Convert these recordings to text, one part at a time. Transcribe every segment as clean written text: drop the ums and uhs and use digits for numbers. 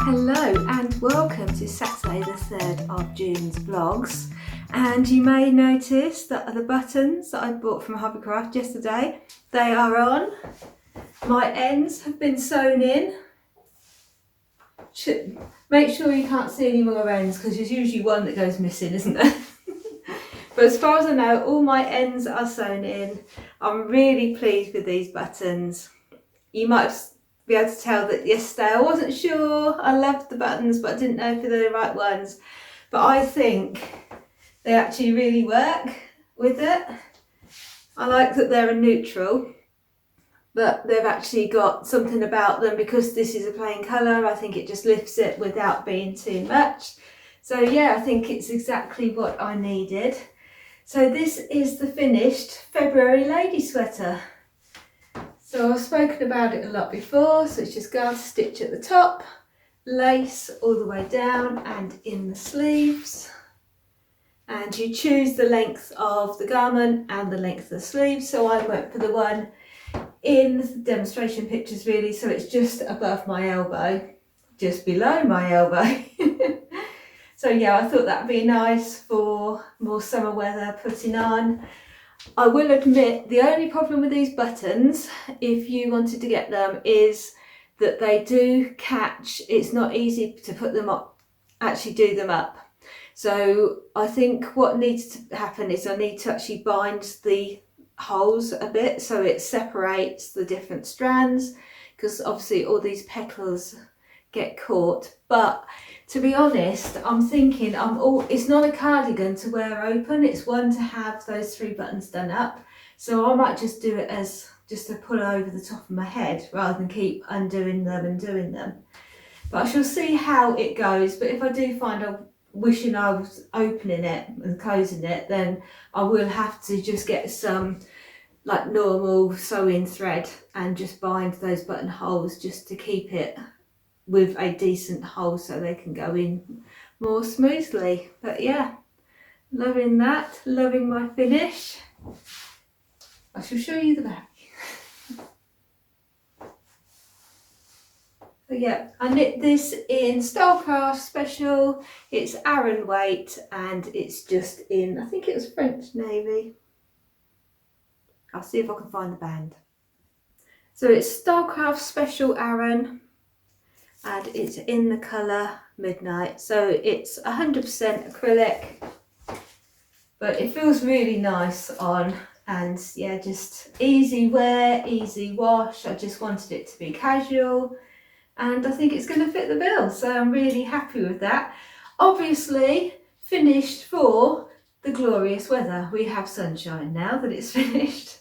Hello and welcome to Saturday the 3rd of June's vlogs, and you may notice that the buttons that I bought from Hobbycraft yesterday, they are on. My ends have been sewn in. Make sure you can't see any more ends because there's usually one that goes missing, isn't there? But as far as I know, all my ends are sewn in. I'm really pleased with these buttons. You might be able to tell that yesterday I wasn't sure. I loved the buttons, but I didn't know if they're the right ones. But I think they actually really work with it. I like that they're a neutral, but they've actually got something about them because this is a plain colour. I think it just lifts it without being too much. So yeah, I think it's exactly what I needed. So this is the finished February lady sweater. So I've spoken about it a lot before, so it's just garter stitch at the top, lace all the way down and in the sleeves. And you choose the length of the garment and the length of the sleeves. So I went for the one in the demonstration pictures really, so it's just above my elbow, just below my elbow. So yeah, I thought that'd be nice for more summer weather putting on. I will admit the only problem with these buttons, if you wanted to get them, is that they do catch. It's not easy to put them up, actually do them up. So I think what needs to happen is I need to actually bind the holes a bit so it separates the different strands, because obviously all these petals get caught. But to be honest, I'm thinking it's not a cardigan to wear open, it's one to have those 3 buttons done up. So I might just do it as just a pull over the top of my head rather than keep undoing them and doing them. But I shall see how it goes. But if I do find I'm wishing I was opening it and closing it, then I will have to just get some like normal sewing thread and just bind those buttonholes just to keep it with a decent hole so they can go in more smoothly. But yeah, loving that, loving my finish. I shall show you the back. So yeah, I knit this in Stylecraft Special. It's Aran weight and it's just in, I think it was French Navy. I'll see if I can find the band. So it's Stylecraft Special Aran, and it's in the colour Midnight. So it's 100% acrylic, but it feels really nice on, and yeah, just easy wear, easy wash. I just wanted it to be casual, and I think it's going to fit the bill, so I'm really happy with that. Obviously finished for the glorious weather. We have sunshine now that it's finished.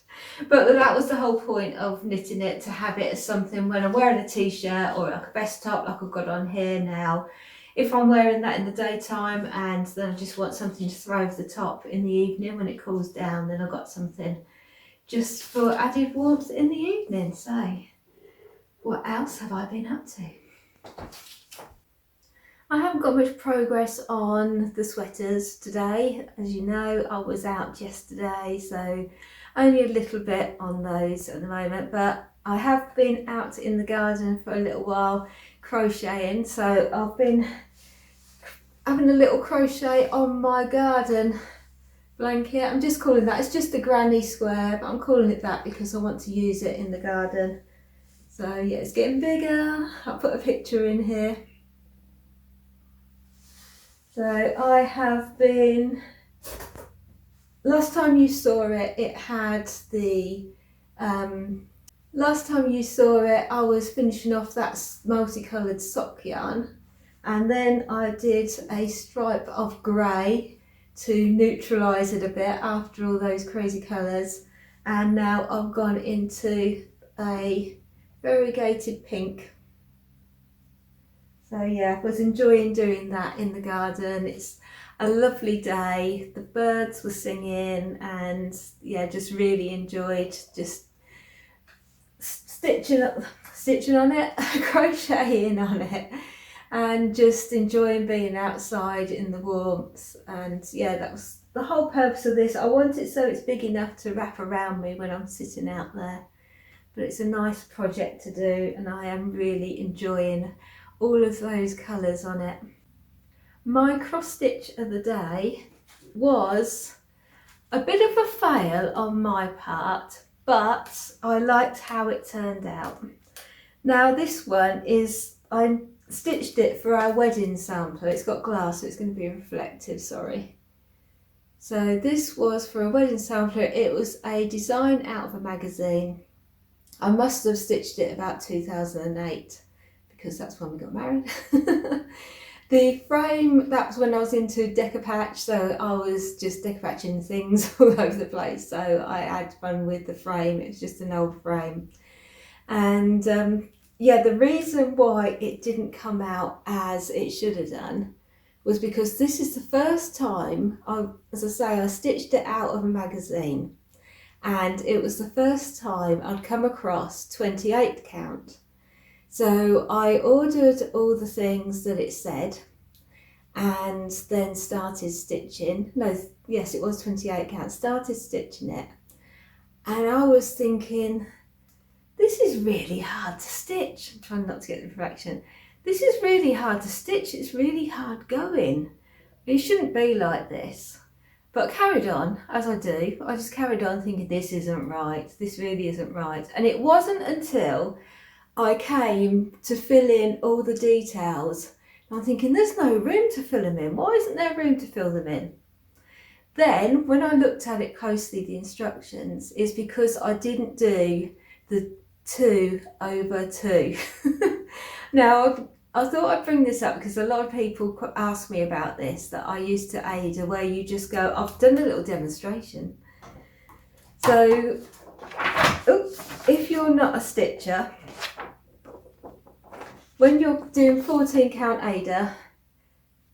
But that was the whole point of knitting it, to have it as something when I'm wearing a t-shirt or like a vest top like I've got on here now. If I'm wearing that in the daytime and then I just want something to throw over the top in the evening when it cools down, then I've got something just for added warmth in the evening. So what else have I been up to? I haven't got much progress on the sweaters today. As you know, I was out yesterday, so only a little bit on those at the moment, but I have been out in the garden for a little while crocheting. So I've been having a little crochet on my garden blanket. I'm just calling that, it's just a granny square, but I'm calling it that because I want to use it in the garden. So yeah, it's getting bigger. I'll put a picture in here. So I have been, last time you saw it, it had the, last time you saw it, I was finishing off that multicoloured sock yarn, and then I did a stripe of grey to neutralise it a bit after all those crazy colours, and now I've gone into a variegated pink. So yeah, I was enjoying doing that in the garden. It's a lovely day, the birds were singing, and yeah, just really enjoyed just stitching on it, crocheting on it, and just enjoying being outside in the warmth. And yeah, that was the whole purpose of this. I want it so it's big enough to wrap around me when I'm sitting out there. But it's a nice project to do, and I am really enjoying all of those colours on it. My cross stitch of the day was a bit of a fail on my part, but I liked how it turned out. Now this one is, I stitched it for our wedding sampler. It's got glass, so it's going to be reflective, sorry. So this was for a wedding sampler. It was a design out of a magazine. I must have stitched it about 2008 because that's when we got married. The frame, that was when I was into decoupage, so I was just decoupaging things all over the place. So I had fun with the frame. It was just an old frame. And yeah, the reason why it didn't come out as it should have done was because this is the first time, as I say, I stitched it out of a magazine. And it was the first time I'd come across 28 count. So I ordered all the things that it said and then started stitching. No, yes, it was 28 count. Started stitching it. And I was thinking, this is really hard to stitch. I'm trying not to get the perfection. This is really hard to stitch. It's really hard going. It shouldn't be like this. But carried on, as I do. I just carried on thinking, this isn't right. This really isn't right. And it wasn't until I came to fill in all the details. I'm thinking, there's no room to fill them in. Why isn't there room to fill them in? Then, when I looked at it closely, the instructions, is because I didn't do the 2 over 2. Now, I thought I'd bring this up because a lot of people ask me about this, that I used to Ada, where you just go, I've done a little demonstration. So, if you're not a stitcher, when you're doing 14 count Ada,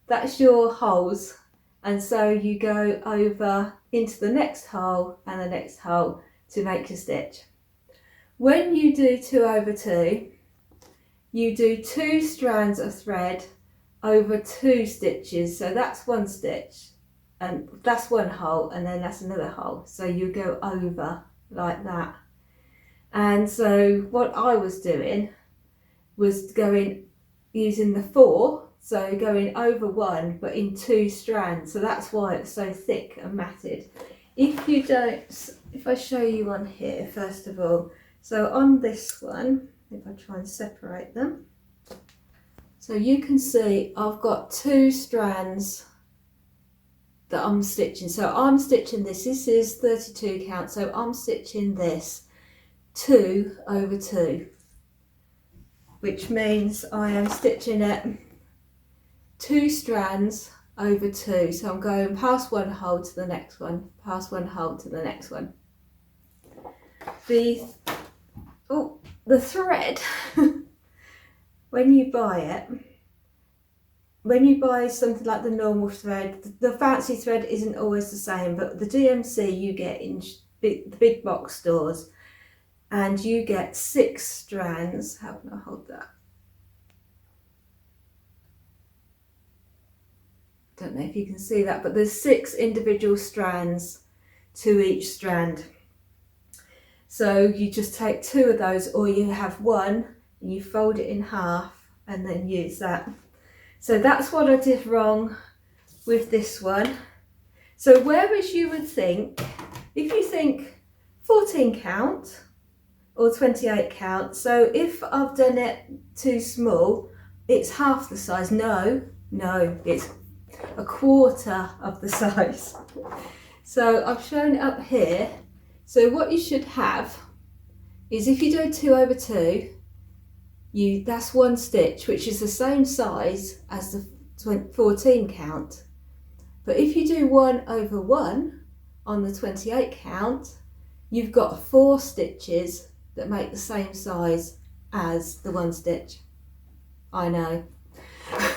that's your holes, and so you go over into the next hole and the next hole to make your stitch. When you do 2 over 2, you do 2 strands of thread over 2 stitches, so that's 1 stitch, and that's 1 hole, and then that's another hole, so you go over like that. And so what I was doing was going using the 4, so going over 1 but in 2 strands, so that's why it's so thick and matted. If you don't, if I show you on here first of all, so on this one, if I try and separate them, so you can see I've got 2 strands that I'm stitching. So I'm stitching this is 32 count, so I'm stitching this 2 over 2, which means I am stitching it 2 strands over 2, so I'm going past 1 hole to the next one, past 1 hole to the next one. The thread, when you buy it, when you buy something like the normal thread, the fancy thread isn't always the same, but the DMC you get in the big box stores, and you get 6 strands. How can I hold that? Don't know if you can see that, but there's 6 individual strands to each strand. So you just take 2 of those, or you have 1 and you fold it in half and then use that. So that's what I did wrong with this one. So whereas you would think, if you think 14 count or 28 count, so if I've done it too small, it's half the size. No, it's a quarter of the size. So I've shown it up here. So what you should have is, if you do 2 over 2, that's 1 stitch, which is the same size as the 14 count. But if you do 1 over 1 on the 28 count, you've got 4 stitches that make the same size as the 1 stitch. I know.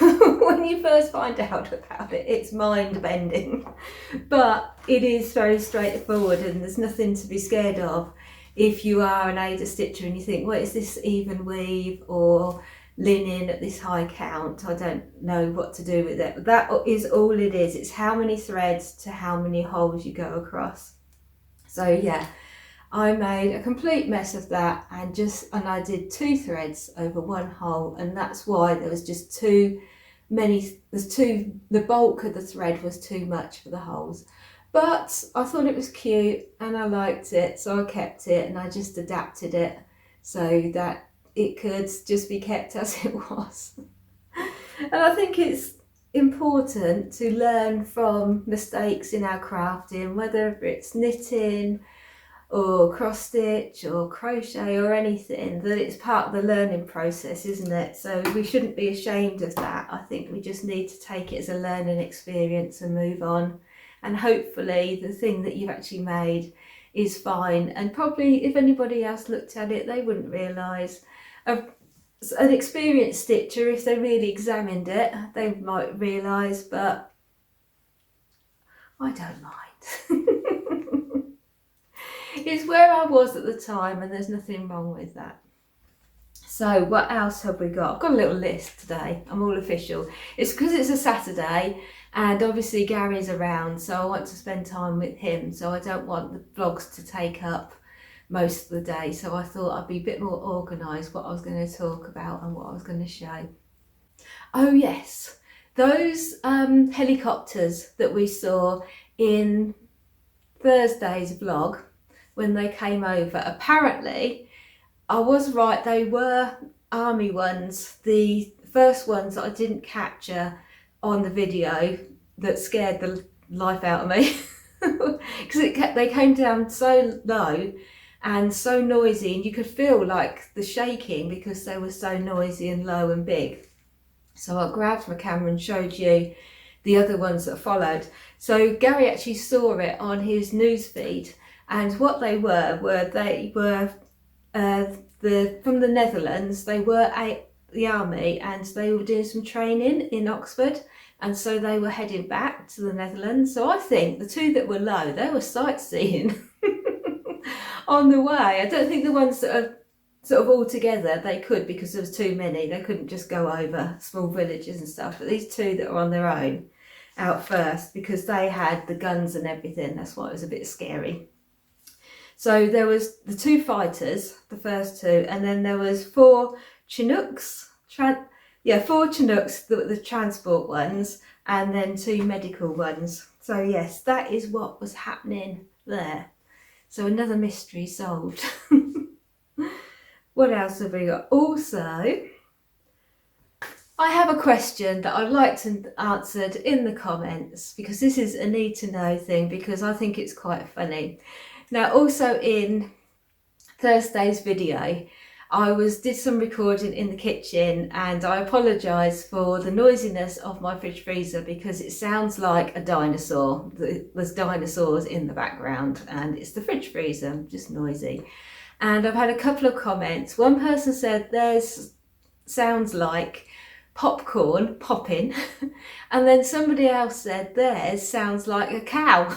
When you first find out about it, it's mind bending, but it is very straightforward, and there's nothing to be scared of if you are an Ada stitcher and you think, well, is this even weave or linen at this high count? I don't know what to do with it. But that is all it is. It's how many threads to how many holes you go across. So yeah, I made a complete mess of that, and I did 2 threads over 1 hole, and that's why there was just too many. The bulk of the thread was too much for the holes. But I thought it was cute and I liked it, so I kept it, and I just adapted it so that it could just be kept as it was. And I think it's important to learn from mistakes in our crafting, whether it's knitting or cross stitch or crochet or anything, that it's part of the learning process, isn't it? So we shouldn't be ashamed of that. I think we just need to take it as a learning experience and move on. And hopefully the thing that you've actually made is fine. And probably if anybody else looked at it, they wouldn't realise. An experienced stitcher, if they really examined it, they might realise, but I don't mind. It's where I was at the time, and there's nothing wrong with that. So what else have we got? I've got a little list today. I'm all official. It's because it's a Saturday, and obviously Gary's around, so I want to spend time with him, so I don't want the vlogs to take up most of the day. So I thought I'd be a bit more organised what I was going to talk about and what I was going to show. Oh yes, those helicopters that we saw in Thursday's vlog when they came over, apparently I was right, they were army ones. The first ones that I didn't capture on the video that scared the life out of me because they came down so low and so noisy, and you could feel like the shaking because they were so noisy and low and big. So I grabbed my camera and showed you the other ones that followed. So Gary actually saw it on his news feed, and what they were from the Netherlands. They were the army, and they were doing some training in Oxford, and so they were heading back to the Netherlands. So I think the 2 that were low, they were sightseeing on the way. I don't think the ones that are sort of all together, they could, because there was too many. They couldn't just go over small villages and stuff. But these 2 that are on their own out first, because they had the guns and everything, that's why it was a bit scary. So there was the 2 fighters, the first 2, and then there was 4 Chinooks, 4 Chinooks, the transport ones, and then 2 medical ones. So yes, that is what was happening there. So another mystery solved. What else have we got? Also, I have a question that I'd like to answered in the comments, because this is a need to know thing, because I think it's quite funny. Now, also in Thursday's video, I did some recording in the kitchen, and I apologise for the noisiness of my fridge freezer because it sounds like a dinosaur. There's dinosaurs in the background, and it's the fridge freezer, just noisy. And I've had a couple of comments. One person said theirs sounds like popcorn popping, and then somebody else said theirs sounds like a cow.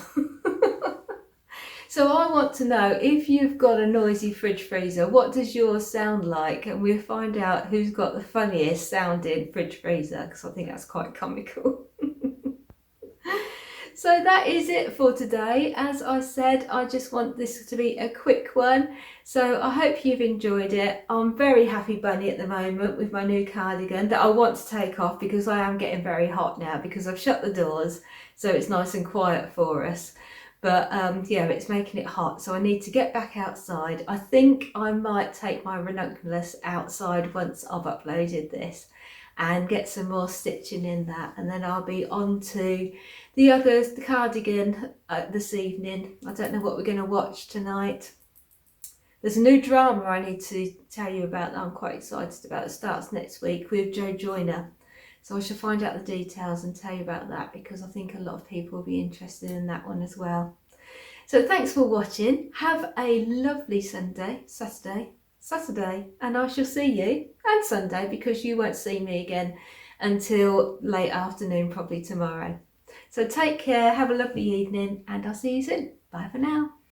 So I want to know, if you've got a noisy fridge freezer, what does yours sound like? And we'll find out who's got the funniest sounding fridge freezer, because I think that's quite comical. So that is it for today. As I said, I just want this to be a quick one. So I hope you've enjoyed it. I'm very happy bunny at the moment with my new cardigan that I want to take off, because I am getting very hot now because I've shut the doors, so it's nice and quiet for us. But yeah, it's making it hot, so I need to get back outside. I think I might take my Ranunculus outside once I've uploaded this and get some more stitching in that, and then I'll be on to the cardigan this evening. I don't know what we're going to watch tonight. There's a new drama I need to tell you about that I'm quite excited about. It starts next week with Joe Joyner. So I shall find out the details and tell you about that, because I think a lot of people will be interested in that one as well. So thanks for watching. Have a lovely Saturday, and I shall see you, and Sunday, because you won't see me again until late afternoon, probably tomorrow. So take care, have a lovely evening, and I'll see you soon. Bye for now.